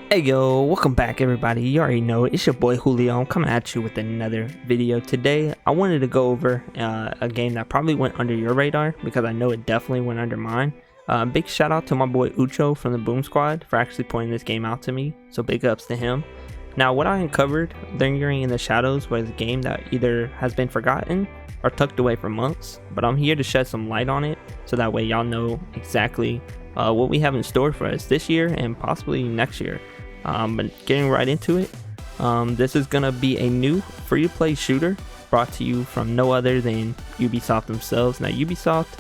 Hey yo, welcome back everybody. You already know it. It's your boy Julio. I'm coming at you with another video. Today I wanted to go over a game that probably went under your radar because I know it definitely went under mine. Big shout out to my boy Ucho from the Boom Squad for actually pointing this game out to me, so big ups to him. Now what I uncovered Lingering in the Shadows was a game that either has been forgotten or tucked away for months, but I'm here to shed some light on it so that way y'all know exactly what we have in store for us this year and possibly next year. But getting right into it, this is gonna be a new free-to-play shooter brought to you from no other than Ubisoft themselves. Now Ubisoft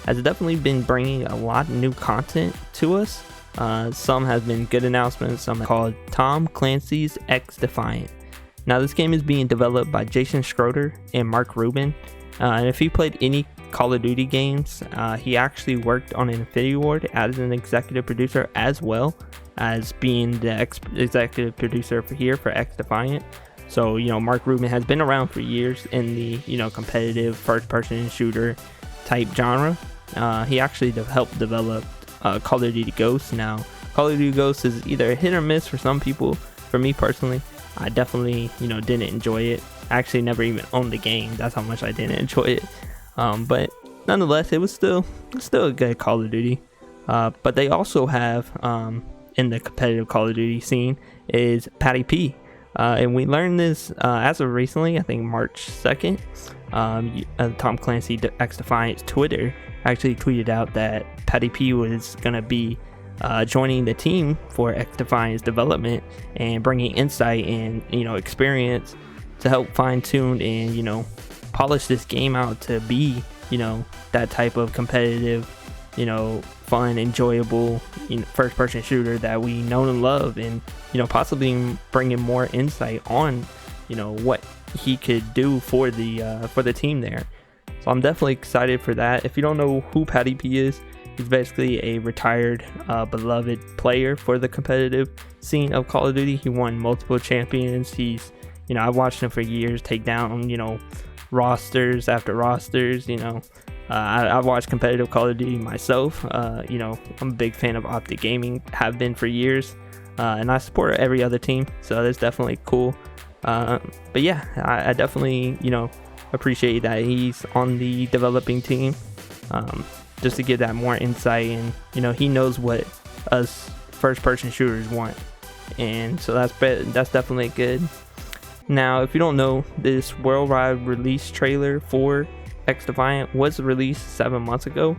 has definitely been bringing a lot of new content to us. Some have been good announcements, some are called Tom Clancy's XDefiant. Now this game is being developed by Jason Schroeder and Mark Rubin, and if you played any Call of Duty games, he actually worked on Infinity Ward as an executive producer as well as being the executive producer for XDefiant. So Mark Rubin has been around for years in the competitive first-person shooter type genre. He actually helped develop Call of Duty Ghosts. Now Call of Duty Ghosts is either a hit or miss for some people. For me personally, I definitely didn't enjoy it. I actually never even owned the game. That's how much I didn't enjoy it. But nonetheless, it was still a good Call of Duty. But they also have in the competitive Call of Duty scene is Patty P. And we learned this as of recently, I think March 2nd. Tom Clancy XDefiant's Twitter actually tweeted out that Patty P was going to be joining the team for XDefiant's development and bringing insight and experience to help fine-tune and polish this game out to be that type of competitive fun, enjoyable first-person shooter that we know and love, and possibly bringing more insight on what he could do for the team there. So I'm definitely excited for that. If you don't know who Patty P is, he's basically a retired beloved player for the competitive scene of Call of Duty. He won multiple champions. He's I've watched him for years take down rosters after rosters. I've watched competitive Call of Duty myself. I'm a big fan of Optic Gaming, have been for years, and I support every other team, so that's definitely cool. But yeah, I definitely appreciate that he's on the developing team, just to get that more insight, and he knows what us first-person shooters want, and so that's definitely good. Now, if you don't know, this worldwide release trailer for XDefiant was released 7 months ago.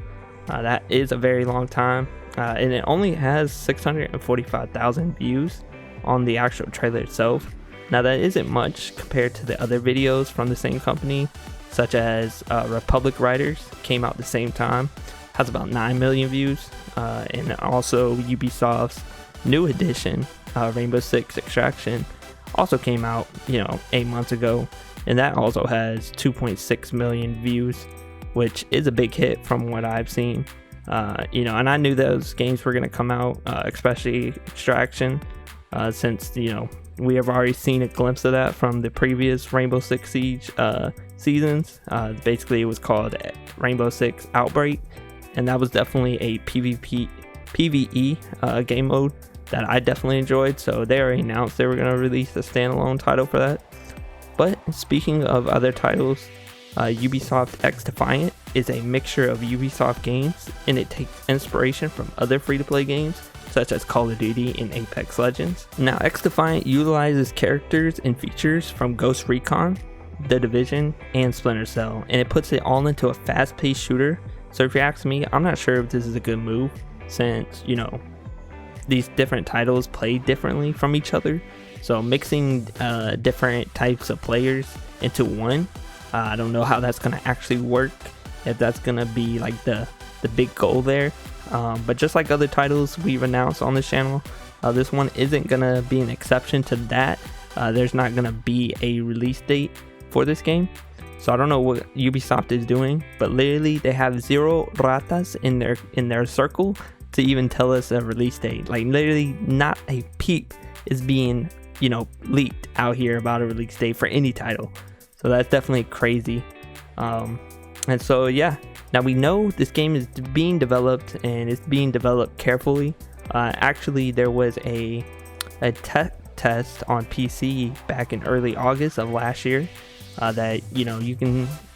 That is a very long time, and it only has 645,000 views on the actual trailer itself. Now that isn't much compared to the other videos from the same company, such as Republic Riders, came out the same time, has about 9 million views, and also Ubisoft's new edition, Rainbow Six Extraction, also came out 8 months ago, and that also has 2.6 million views, which is a big hit from what I've seen. And I knew those games were going to come out, especially Extraction, since we have already seen a glimpse of that from the previous Rainbow Six Siege seasons. Basically it was called Rainbow Six Outbreak, and that was definitely a PvE game mode that I definitely enjoyed. So they already announced they were going to release a standalone title for that. But speaking of other titles, Ubisoft XDefiant is a mixture of Ubisoft games, and it takes inspiration from other free-to-play games such as Call of Duty and Apex Legends. Now XDefiant utilizes characters and features from Ghost Recon, The Division, and Splinter Cell, and it puts it all into a fast-paced shooter. So if you ask me, I'm not sure if this is a good move, since these different titles play differently from each other. So mixing different types of players into one, I don't know how that's going to actually work, if that's going to be like the big goal there. But just like other titles we've announced on this channel, this one isn't going to be an exception to that. There's not going to be a release date for this game. So I don't know what Ubisoft is doing, but literally they have zero ratas in their circle to even tell us a release date. Like literally not a peep is being leaked out here about a release date for any title. So that's definitely crazy. And so yeah, now we know this game is being developed, and it's being developed carefully. Actually there was a a tech test on PC back in early August of last year. That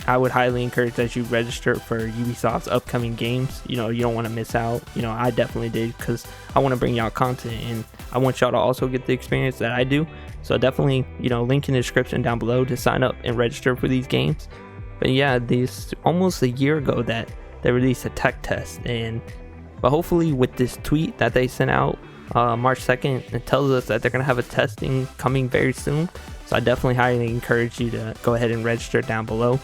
I would highly encourage that you register for Ubisoft's upcoming games. You don't want to miss out. I definitely did, because I want to bring y'all content and I want y'all to also get the experience that I do. So definitely, link in the description down below to sign up and register for these games. But yeah, this almost a year ago that they released a tech test, but hopefully with this tweet that they sent out March 2nd, it tells us that they're going to have a testing coming very soon. So I definitely highly encourage you to go ahead and register down below.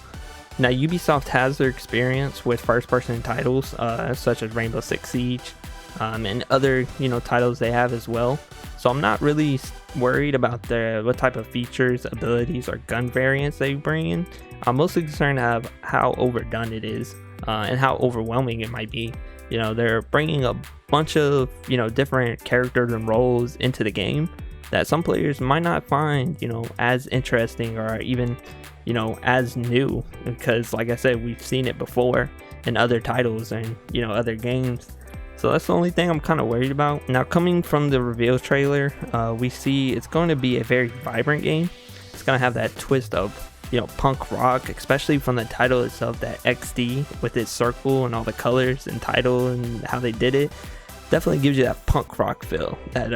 Now, Ubisoft has their experience with first-person titles such as Rainbow Six Siege and other titles they have as well. So I'm not really worried about what type of features, abilities, or gun variants they bring in. I'm mostly concerned of how overdone it is and how overwhelming it might be. They're bringing a bunch of different characters and roles into the game that some players might not find as interesting or even as new, because like I said, we've seen it before in other titles and other games. So that's the only thing I'm kind of worried about. Now, coming from the reveal trailer, we see it's going to be a very vibrant game. It's going to have that twist of punk rock, especially from the title itself, that XD with its circle and all the colors and title and how they did it. Definitely gives you that punk rock feel, that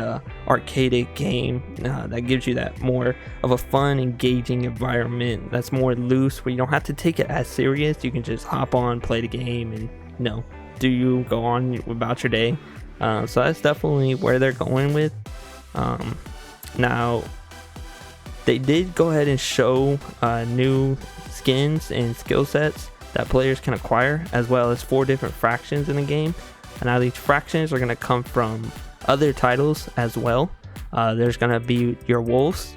arcadic game that gives you that more of a fun, engaging environment that's more loose, where you don't have to take it as serious. You can just hop on, play the game, and go on about your day. So that's definitely where they're going with. Now, they did go ahead and show new skins and skill sets that players can acquire, as well as 4 different fractions in the game. And now these fractions are going to come from other titles as well. There's going to be your wolves,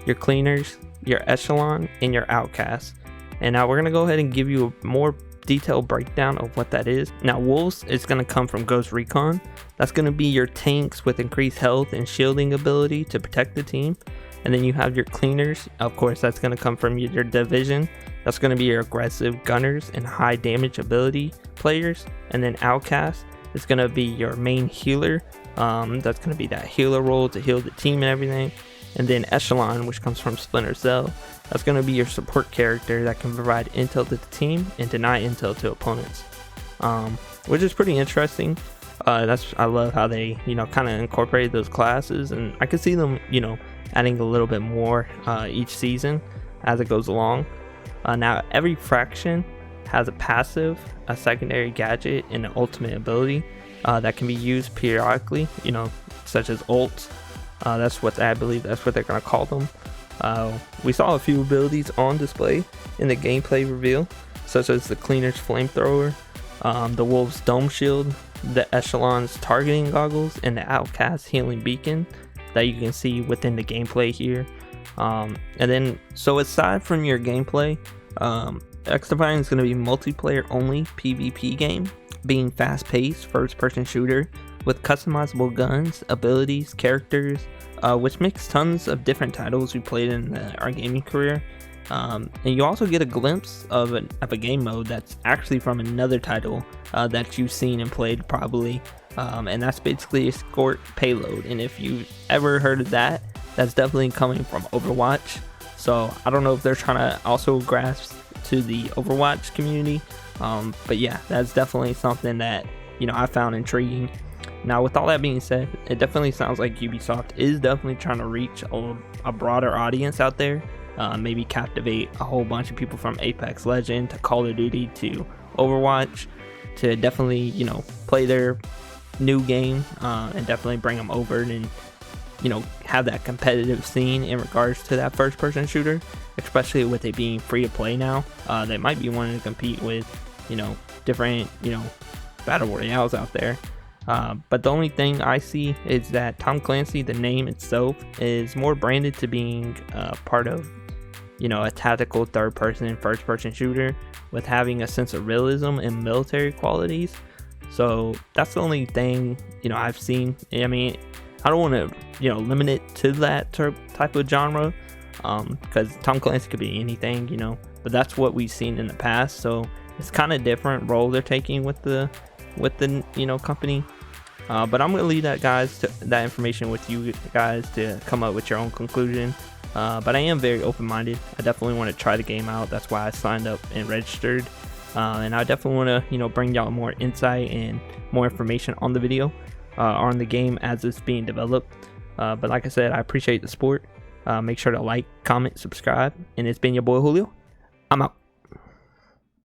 your cleaners, your echelon, and your outcasts. And now we're going to go ahead and give you a more detailed breakdown of what that is. Now, wolves is going to come from Ghost Recon. That's going to be your tanks with increased health and shielding ability to protect the team. And then you have your cleaners. Of course, that's going to come from your division. That's going to be your aggressive gunners and high damage ability players. And then outcasts is going to be your main healer. That's going to be that healer role to heal the team and everything. And then echelon, which comes from Splinter Cell, that's going to be your support character that can provide intel to the team and deny intel to opponents, which is pretty interesting. I love how they kind of incorporated those classes, and I can see them adding a little bit more each season as it goes along. Now, every fraction has a passive, a secondary gadget, and an ultimate ability that can be used periodically, such as ults. I believe that's what they're going to call them. We saw a few abilities on display in the gameplay reveal, such as the Cleaner's Flamethrower, the Wolf's Dome Shield, the Echelon's Targeting Goggles, and the Outcast Healing Beacon that you can see within the gameplay here. And then, so aside from your gameplay, XDefiant is going to be multiplayer only PvP game, being fast-paced first-person shooter with customizable guns, abilities, characters, which makes tons of different titles we played in our gaming career. And you also get a glimpse of a game mode that's actually from another title that you've seen and played probably, and that's basically Escort Payload. And if you've ever heard of that, that's definitely coming from Overwatch. So I don't know if they're trying to also grasp to the Overwatch community, but yeah, that's definitely something that I found intriguing. Now, with all that being said, it definitely sounds like Ubisoft is definitely trying to reach a broader audience out there, maybe captivate a whole bunch of people from Apex Legends to Call of Duty to Overwatch to definitely play their new game, and definitely bring them over and have that competitive scene in regards to that first-person shooter, especially with it being free to play now. They might be wanting to compete with different battle royales out there. But the only thing I see is that Tom Clancy, the name itself, is more branded to being part of a tactical third-person, first-person shooter with having a sense of realism and military qualities. So that's the only thing I've seen. I mean, I don't want to limit it to that type of genre, because Tom Clancy could be anything, but that's what we've seen in the past. So it's kind of different role they're taking with the company. But I'm gonna leave that that information with you guys to come up with your own conclusion. But I am very open-minded. I definitely want to try the game out. That's why I signed up and registered. And I definitely want to, bring y'all more insight and more information on the video, on the game as it's being developed. But like I said, I appreciate the support. Make sure to like, comment, subscribe, and it's been your boy Julio. I'm out.